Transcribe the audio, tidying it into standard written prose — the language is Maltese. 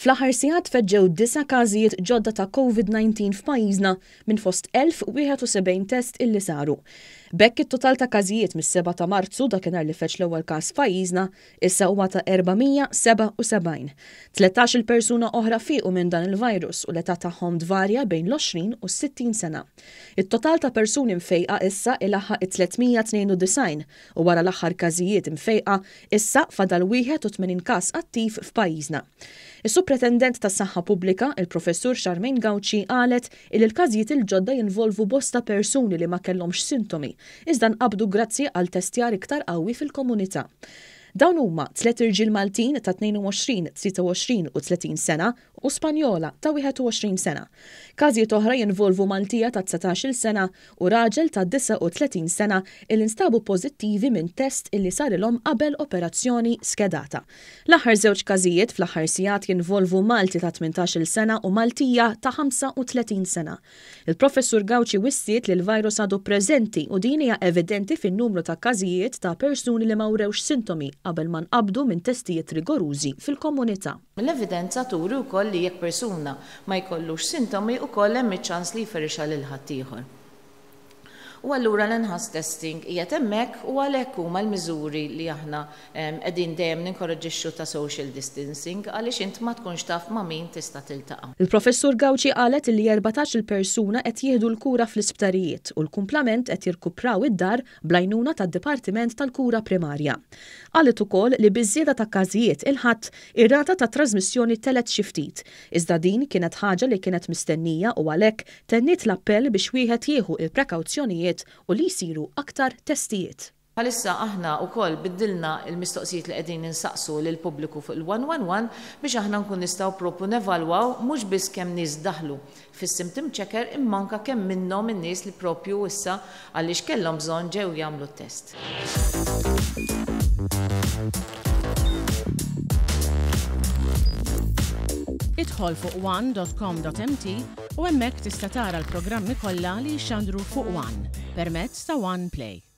Fl-aħħar sigħat feġġew disa każijiet ġodda ta' COVID-19 f'pajjiżna minn fost 1071 test illi saru. Bekk it-total ta' każijiet mis-7 ta' Marzu dakinhar li feġġ l-ewwel każ f'pajjiżna issa huwa ta' 477. 13 persuna oħra fiequ minn dan il-virus u l-età tagħhom tvarja bejn l-20 u s-60 sena. It-total ta' persuni mfejqa issa ilaħħaq 392 u wara l-aħħar każijiet mfejqa issa fadal 81 każ attiv f'pajjiżna. Is-Supretendent tas-Saħħa Pubblika, il-Professur Charmaine Gauci, qalet li l-każijiet il-ġodda jinvolvu bosta persuni li ma kellhomx sintomi, iżda nqabdu grazzi għal testjar iktar qawwi fil-komunità. Dawn huma 3 irġiel Maltin ta' 22, 23 u 30 sena u Spanjola ta' 21 sena. Każijiet oħra jinvolvu Maltija ta' 19 sena u raġel ta' 39 sena il instabu pożittivi minn test illi sarilhom qabel operazzjoni skedata. L-aħħar żewġ każijiet fl-aħħar sigħat jinvolvu Malti ta' 18 sena u Maltija ta' 35 sena. Il-Professur Gauci wissiet li l-virus għadu preżenti u din hija evidenti fin-numru ta' każijiet ta' persuni li ma wrewx sintomi qabel ma nqabdu minn testijiet rigorużi fil-komunità. L-evidenza turi wkoll li jekk persuna ma jkollux sintomi wkoll hemm iċ-ċans li jferixha lil ħaddieħor. U allura l-enhanced testing qiegħed hemmhekk u għalhekk huma l-miżuri li aħna qegħdin dejjem ninkoraġġixxu ta' social distancing għaliex int ma tkunx taf ma' min tista' tiltaqa'. Il-Professur Gauci qalet li 14 persuna qed jieħdu l-kura fl-isptarijiet u l-kumplament qed jirkupraw id-dar bl-għajnuna tad-Dipartiment tal-Kura Primarja. Qalet ukoll li biż-żieda ta' każijiet il-ħadd ir-rata ta' trasmissjoni telet xi ftit. Iżda din kienet ħaġa li kienet mistennija u għalhekk tenniet l-appell biex wieħed jieħu il-prekawzjonijiet u li jsiru aktar testijiet. Bħalissa aħna wkoll biddilna l-mistoqsijiet li qegħdin insaqsu lil pubbliku fuq il-111 biex aħna nkun nistgħu propru nevalwaw mhux biss kemm nies daħlu fis-symptom checker imma anke kemm minnhom in-nies li propju issa għaliex kellhom bżonn ġew jagħmlu t-test. Idħol fuq one.com.mt u hemmhekk tista' tara l-programmi kollha li jxandru fuq One permezz ta' One Play.